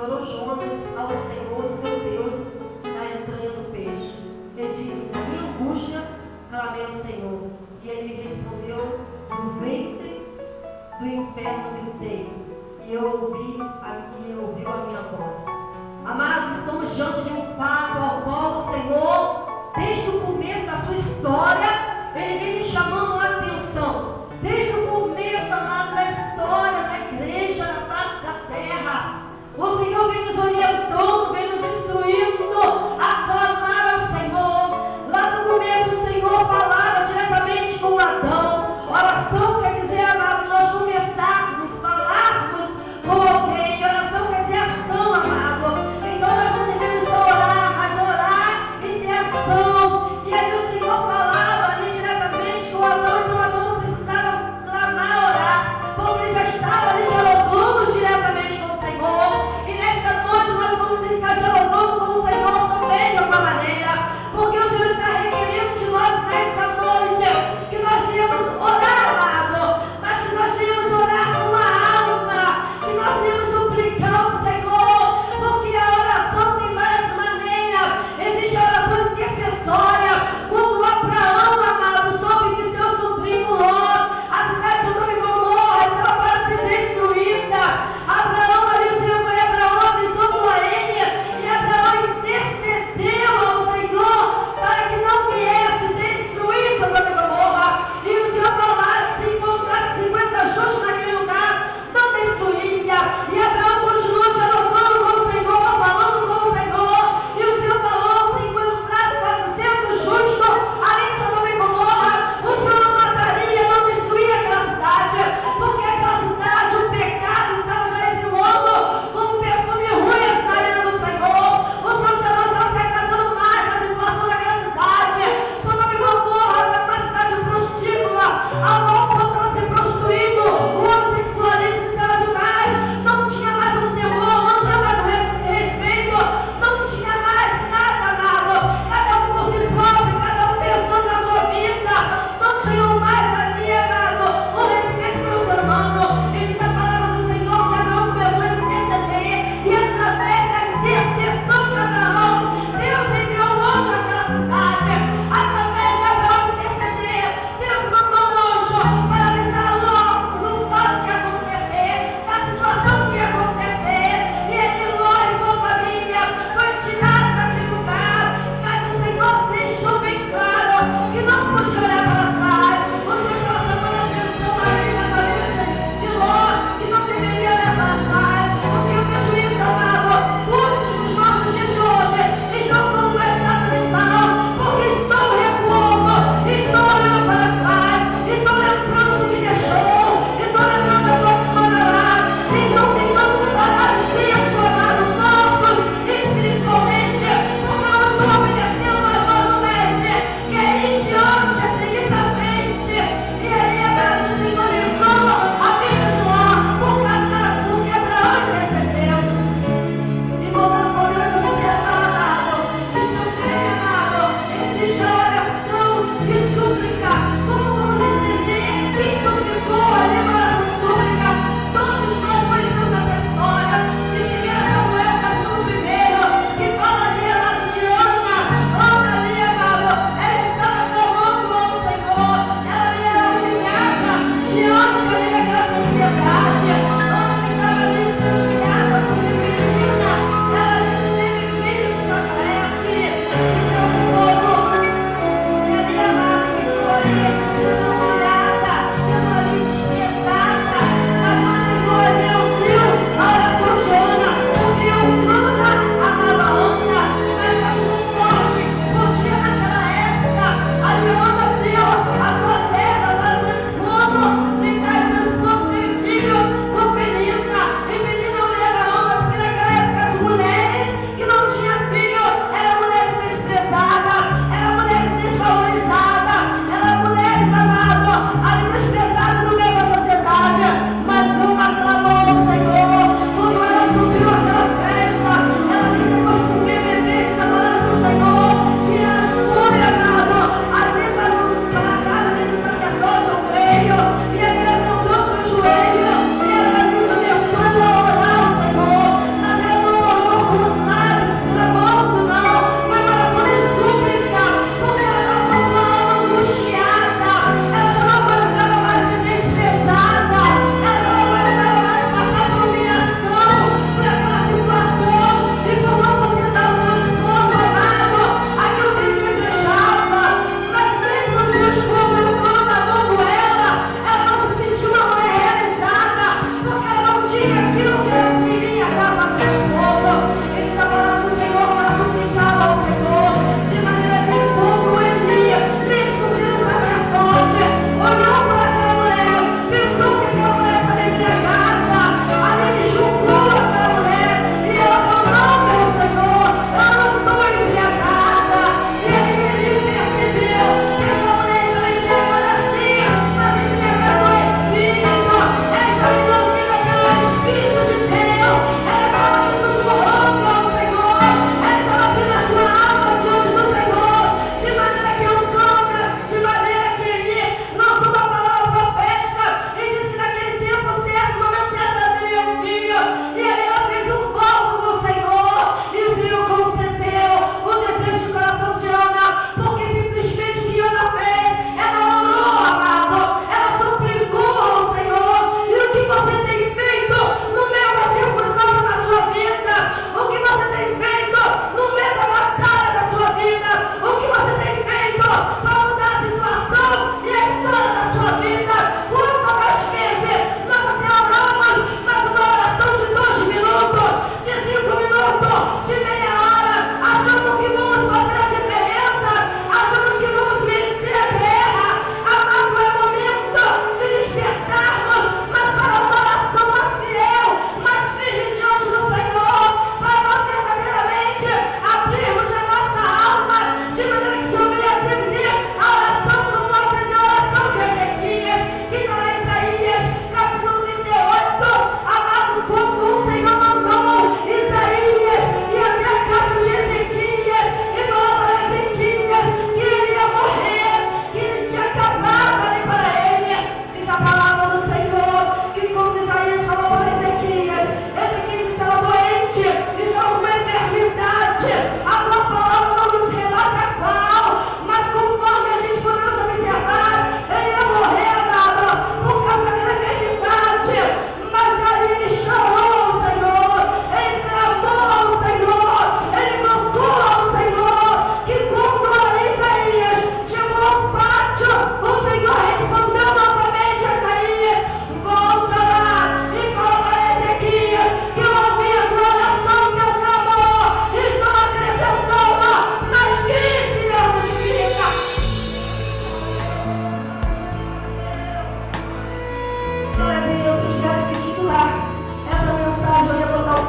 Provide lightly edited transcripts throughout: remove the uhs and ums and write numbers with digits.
orou Jonas ao Senhor, seu Deus, da entranha do peixe. Ele disse: na minha angústia, clamei ao Senhor, e ele me respondeu do ventre do inferno gritei, e ele ouviu a minha voz. Amados, estamos diante de um fato ao qual o Senhor, desde o começo da sua história, Ele vem nos chamando a atenção. Desde o começo, amado, da história da igreja na face da terra, o Senhor vem nos orientando, vem nos instruindo a clamar ao Senhor. Lá no começo o Senhor falava diretamente com Adão. Oração quer dizer, amado, nós conversarmos, falarmos com alguém. Oração quer dizer ação, amado. Então nós não devemos só orar, mas orar e ter ação. E aí o Senhor falava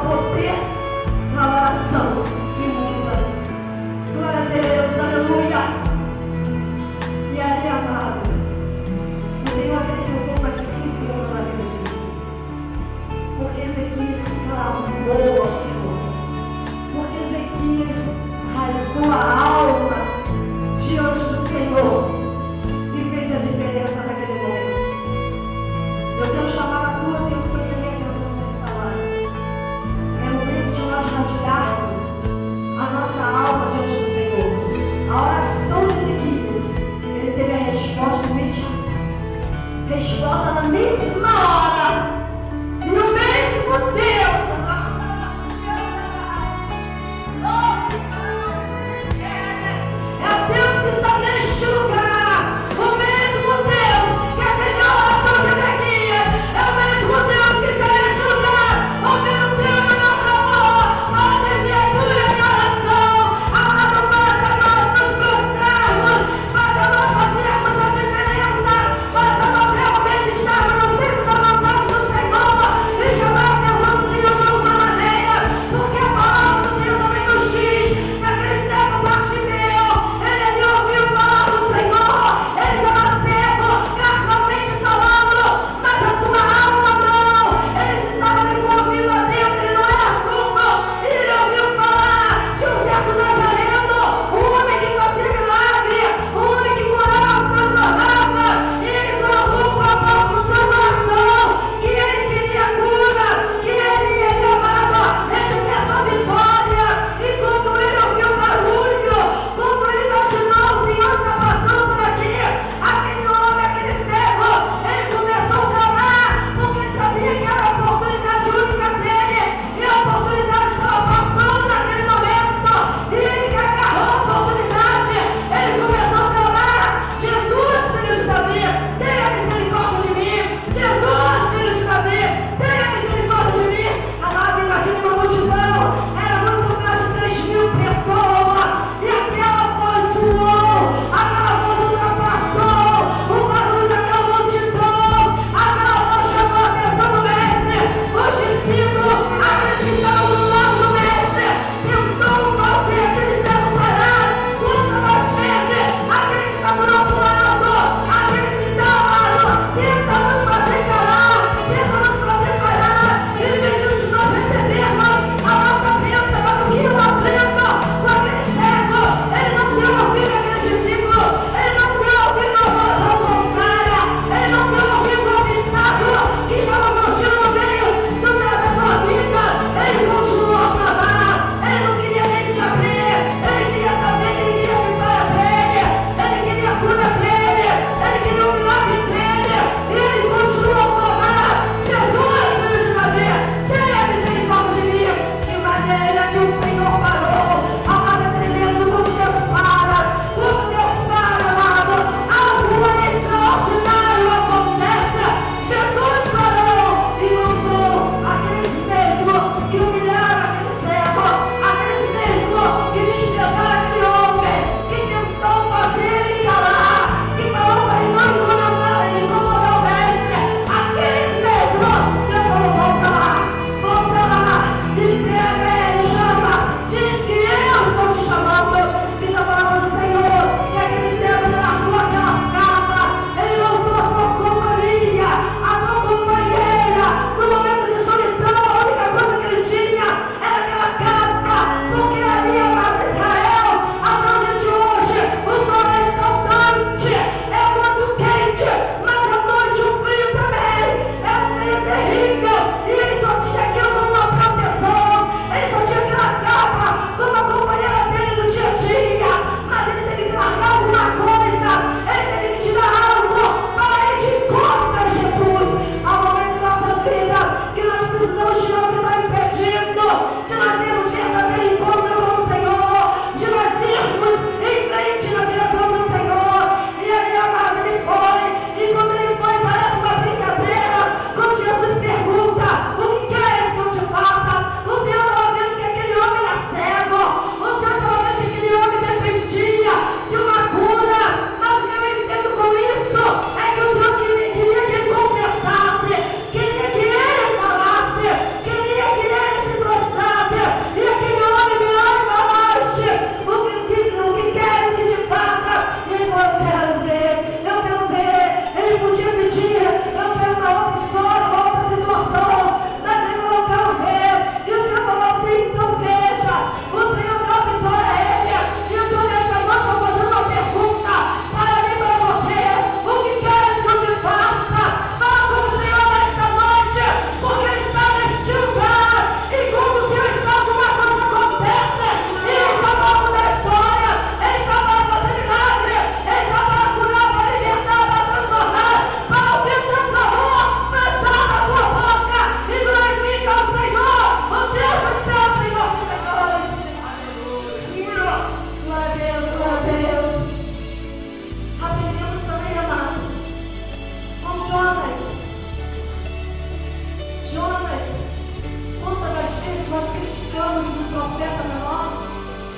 poder da oração que muda. Glória a Deus, aleluia. E ali, amado, o Senhor acrescentou mais 15 anos na vida de Ezequias. Porque Ezequias clamou ao Senhor. Porque Ezequias rasgou a alma diante do Senhor e fez a diferença naquele momento. Eu quero chamar a tua atenção e a minha atenção nessa palavra. É momento de nós rasgarmos a nossa alma diante do Senhor. A oração de Ezequias, ele teve a resposta imediata. Resposta na mesma hora. E o mesmo Deus. É Deus que está neste lugar.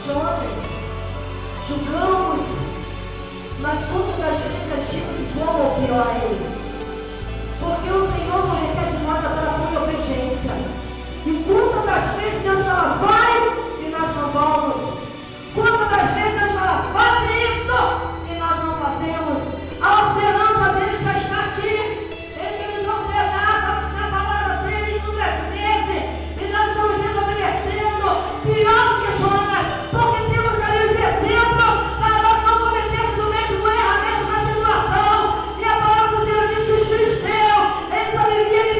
Jonas, julgamos, mas quantas das vezes agimos igual ou pior a ele? Porque o Senhor só requer de nós adoração e obediência. E quantas das vezes Deus fala, vai, e nós não vamos? Quantas das vezes Deus fala, faz isso, e nós não fazemos? A ordenança dele já está aqui. Ele nos ordenava na palavra dele inúmeras vezes, e nós estamos desobedecendo, pior do que Jonas, porque temos ali os exemplos para nós não cometermos o mesmo erro, a mesma situação. E a palavra do Senhor diz que os filisteus, eles só viviam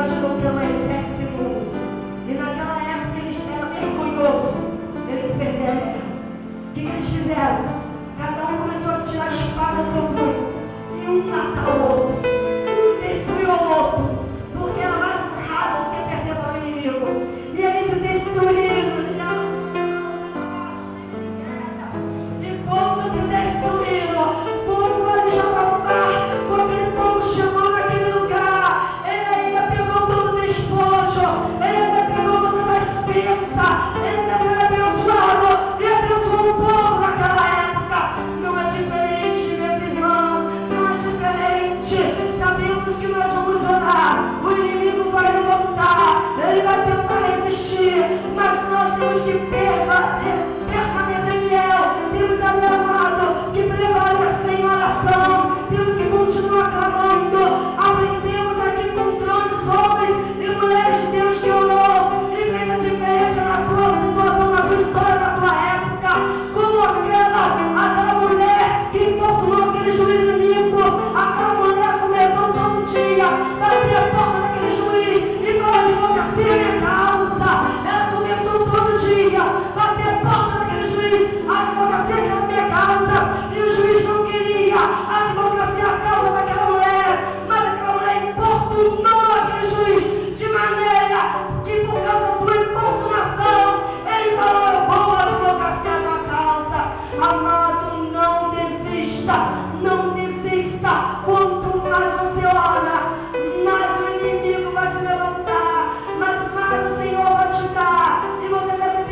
imaginou que era um exército inimigo. E naquela época eles eram vergonhosos. Eles perderam a guerra. O que eles fizeram? Cada um começou a tirar a espada do seu punho. E um matar o outro. Um destruiu o outro. Porque era mais honrado do que perder para o inimigo. E eles se destruíram. E quando se destruíram, quando eles já estavam com aquele povo chamando naquele lugar, ele ainda pegou todo o despojo, ele ainda pegou todas as pinças, ele ainda foi abençoado e abençoou o povo naquela época. Não é diferente, meus irmãos, não é diferente. Sabemos que nós vamos orar, o inimigo vai levantar, ele vai tentar resistir, mas nós temos que permanecer fiel. Temos ali, amado, que prevalecer em oração, temos que continuar clamando. Aprendemos aqui com grandes homens e mulheres de Deus que orou e fez a diferença na tua situação, na tua história, na tua época, como aquela mulher que importunou aquele juiz iníquo. Aquela mulher começou todo dia a bater a porta daquele juiz e falar: advocacia é minha causa. Ela começou todo dia a bater a porta daquele juiz: a advocacia é aquela minha causa. E o juiz não queria a advocacia, a causa daquela mulher, mas aquela mulher importunou aquele juiz de maneira que, por causa da tua importunação, ele falou: eu vou advocacia a tua causa. Amado, não desista, não desista. Quanto mais você ora, mais o inimigo vai se levantar, mas mais o Senhor vai te dar. E você deve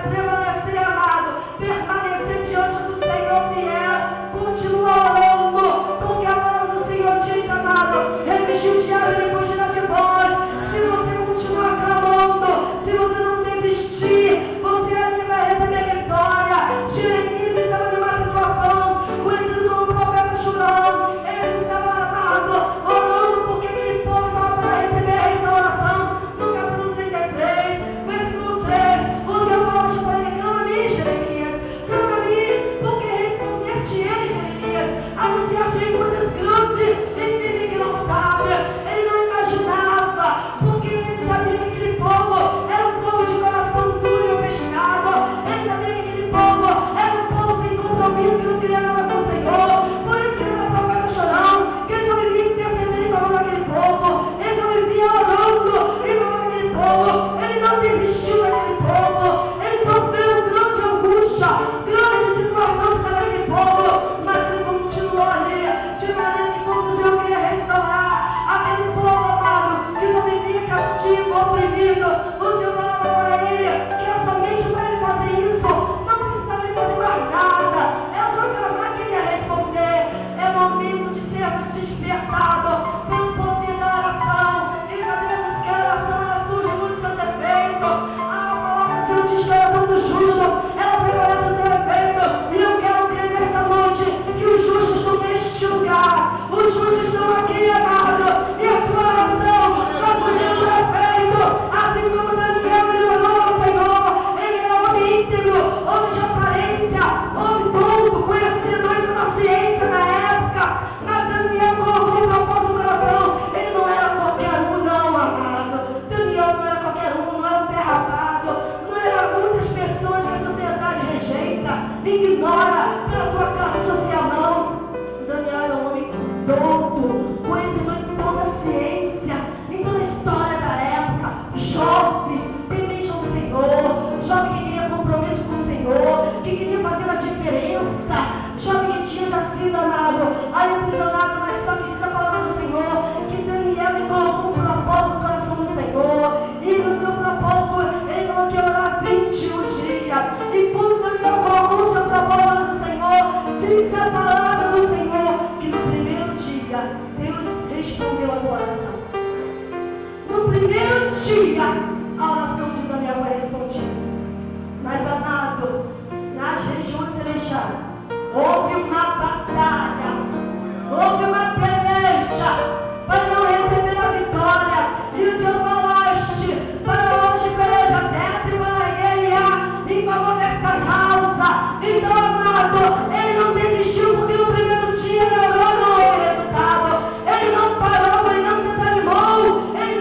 permanecer, amado, permanecer diante do Senhor fiel. Continua orando, porque a palavra do Senhor diz, amado: resistir o diabo e depois tirar de vós. Se você continuar clamando, se você não desistir, você ali vai receber vitória. Jeremias estava numa situação conhecido como o profeta chorão. Ele estava, amado, orando porque aquele povo estava para receber a restauração. No capítulo 33, versículo 3, o Senhor falou para ele: clama a mim, Jeremias, clama a mim, porque responder-te-ei, Jeremias, anunciar-te coisas grandes em mim que não sabe. Ele não imaginava, porque ele sabia que aquele povo era um povo de coração duro e obstinado. Ele sabia que aquele povo era um povo sem compromisso, que não queria nada com o Senhor. Por isso que ele era profeta chorão, que ele só vivia intercedendo em favor daquele povo, ele só vivia orando em favor daquele povo. Ele não desistiu daquele povo, ele sofreu grande angústia, grande situação para aquele povo, mas ele continuou ali, de maneira que quando o Senhor queria restaurar aquele povo, amado, que só vivia cativo, oprimido, o Senhor falava para ele que era somente para ele fazer isso, não precisava ele fazer mais nada, era só clamar que ele ia responder. É momento de sermos despertados pelo poder da oração, e sabemos que a oração ela surge muito seus efeitos. A palavra do Senhor diz que a oração do justo ela prevalece o teu efeito, e eu quero crer nesta noite que os justos estão neste lugar, os justos estão aqui, amado, e a tua oração vai surgir o teu efeito, assim como Daniel ele orou ao Senhor. Ele era homem íntegro, homem de aparência, homem todo, conhecido em toda a ciência na época, mas Daniel colocou um propósito no coração. Ele não era qualquer um, não, amado. Daniel não era qualquer um, não era um pé rapado, não era muitas pessoas que a sociedade rejeita, ignora pela tua classe social, não. Daniel era um homem douto, conhecido em toda a ciência, em toda a história da época, jovem, temente ao Senhor, jovem que queria compromisso com o Senhor, que queria fazer a diferença, jovem que tinha já sido, amado, aí aprisionado, mas só que diz a palavra do Senhor que Daniel ele colocou um propósito no coração do Senhor, e no seu propósito ele falou que ia orar 21 dias. E quando Daniel colocou o seu propósito no Senhor, diz a palavra do Senhor que no primeiro dia Deus respondeu a tua oração. No primeiro dia a oração de Daniel foi respondida. Mas, amado, nas regiões celestiais houve uma batalha, houve uma peleja para não receber a vitória. E o Senhor falaste: para onde peleja desce para guerrear em favor desta causa. Então, amado, ele não desistiu, porque no primeiro dia ele orou, não houve resultado. Ele não parou, ele não desanimou, ele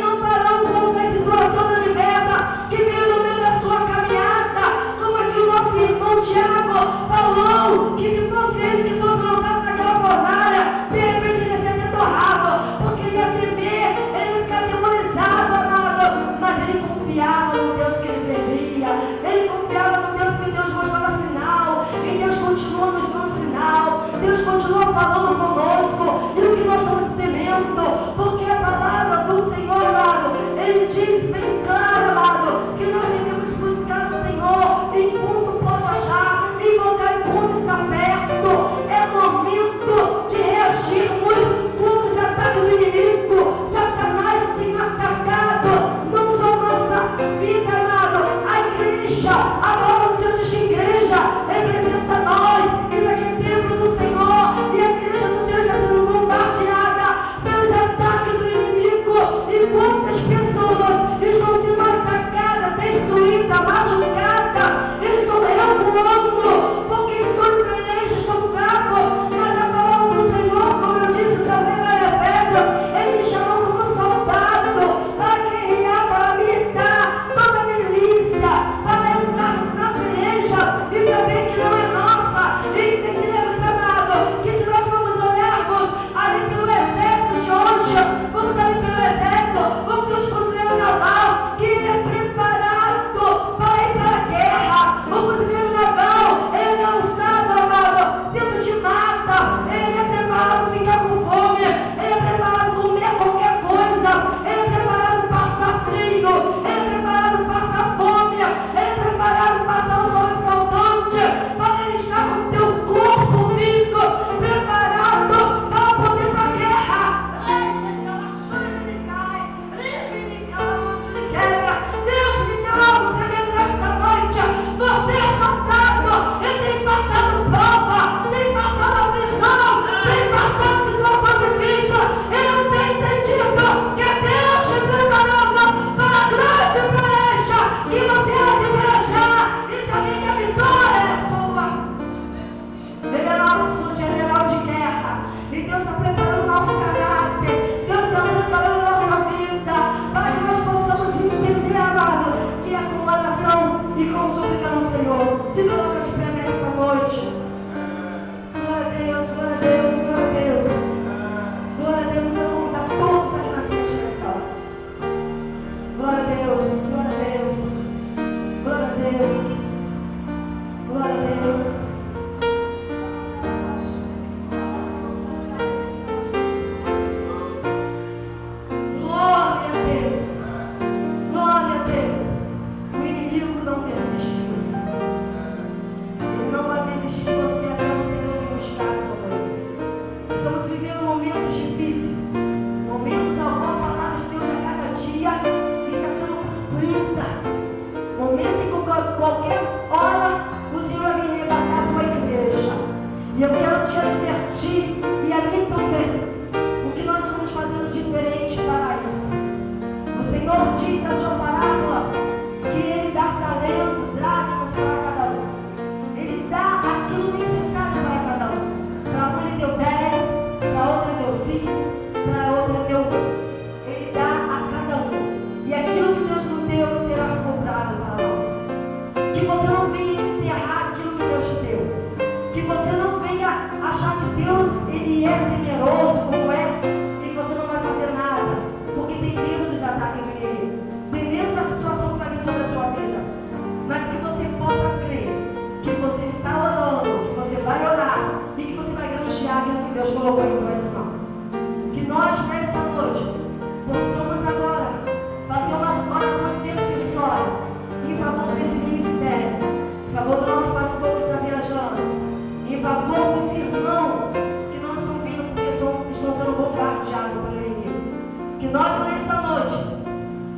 nós nesta noite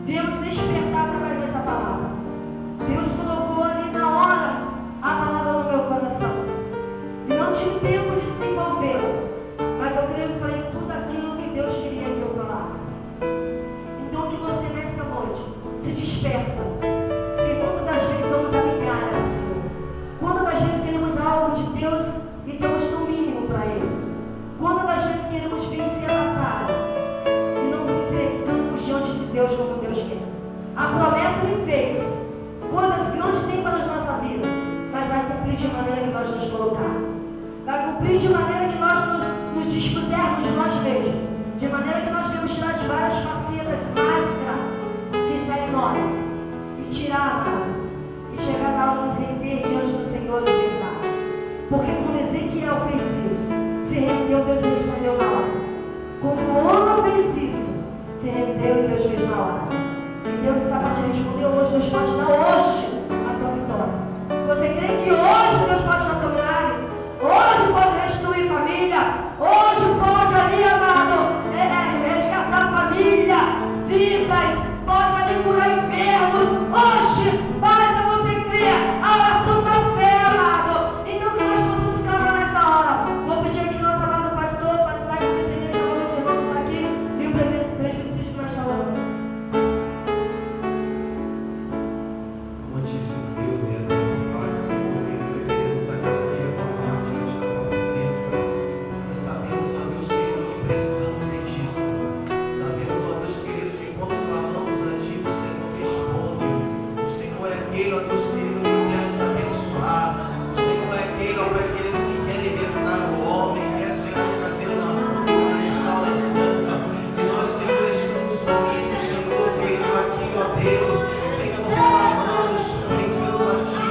viemos despertar através dessa palavra. Deus colocou ali na hora a palavra no meu coração. E não tive tempo de desenvolvê-la. Mas eu creio que falei tudo aquilo que Deus queria que eu falasse. Então que você nesta noite se desperta. Porque quantas das vezes damos a migalha, Senhor? Quantas das vezes queremos algo de Deus e damos no mínimo para Ele? Quantas das vezes queremos vencer a batalha e não se entregamos diante de Deus como Deus quer? A promessa Ele fez. Coisas grandes tem para a nossa vida, mas vai cumprir de maneira que nós nos colocarmos. Vai cumprir de maneira que nós nos dispusermos de nós mesmos. De maneira que nós devemos tirar as várias facetas, máscara que está em nós. E tirar, amado. E chegar na hora de nos render diante do Senhor de verdade. Porque quando Ezequiel fez isso, se rendeu, Deus respondeu na hora. Quando Ana fez isso, se rendeu e Deus fez na hora. E Deus está para te responder hoje. Deus pode dar hoje a tua vitória. Você crê que hoje Deus pode dar teu milagre? Hoje pode restituir família. Hoje pode ali, amado, resgatar família, vidas. Pode ali curar enfermos. Hoje basta você crer a oração da fé, amado. Então que nós possamos clamar nessa hora. Vou pedir aqui nosso amado pastor para estar descendendo para um dos irmãos que está aqui e o presbítero que vai estar orando. Amantíssimo Deus e eterno Pai, Senhor, reveremos a cada dia com a diante da tua presença. E sabemos, ó Deus querido, que precisamos de ti, Senhor. Sabemos, ó Deus querido, que quando clamamos a ti, o Senhor responde. O Senhor é aquele, ó Deus querido, que quer nos abençoar. O Senhor é aquele, ó Pai querido, que quer libertar o homem, quer, Senhor, trazer uma restauração. E nós, Senhor, estamos unidos, Senhor querido, aqui, ó Deus, Senhor, clamando, suplicando a ti,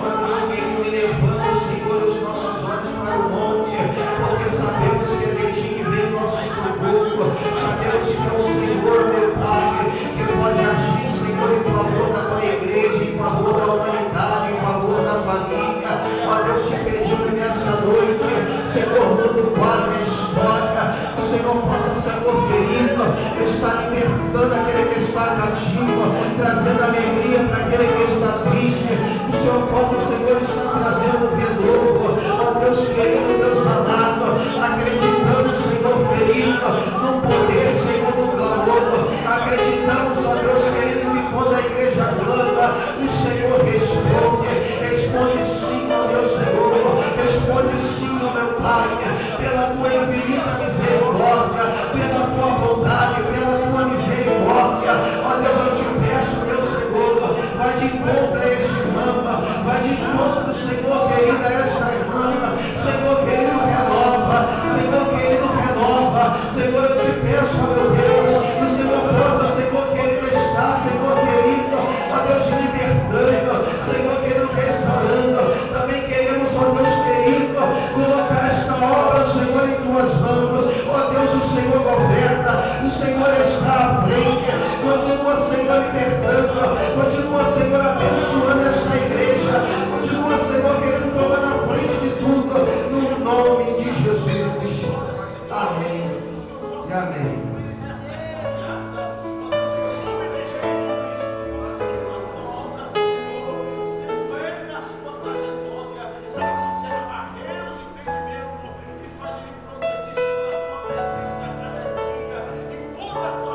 ó Deus querido, elevando, Senhor, os nossos olhos para o monte, porque sabemos que é de ti que vem o nosso socorro, sabemos que é o Senhor, meu Pai, que pode agir, Senhor, em favor da tua igreja, em favor da humanidade, em favor da família. Ó Deus, te pedimos nessa noite, Senhor, muda o quadro da história, o Senhor possa, Senhor querido, estar libertando aquele que está cativo, trazendo alegria para aquele que está triste. O Senhor possa, Senhor, estar trazendo renovo. Ó Deus querido, Deus amado, acreditamos, Senhor querido, no poder, Senhor, do clamor. Acreditamos, ó Deus querido, que quando a igreja clama, o Senhor responde. Responde sim, ó meu Senhor. Responde sim, ó meu Pai, pela tua infinita misericórdia, pela tua bondade, pela tua misericórdia. Ó Deus, eu te peço, meu Senhor, vai de encontro a este irmão, vai de encontro, Senhor querido, a esta irmã. Senhor querido, renova. Senhor querido, renova. Senhor, eu te peço, meu Deus, que o Senhor possa, Senhor querido, estar, Senhor querido, ó Deus, libertando, Senhor querido, restaurando. Também queremos, ó Deus querido, colocar esta obra, Senhor, em tuas mãos. Ó Deus, o Senhor governa, o Senhor está à frente. Continua, Senhor, libertando, continua, Senhor, abençoando esta igreja, continua, Senhor, querido, tomando a frente de tudo, no nome de Jesus Cristo. Amém e amém. Toda a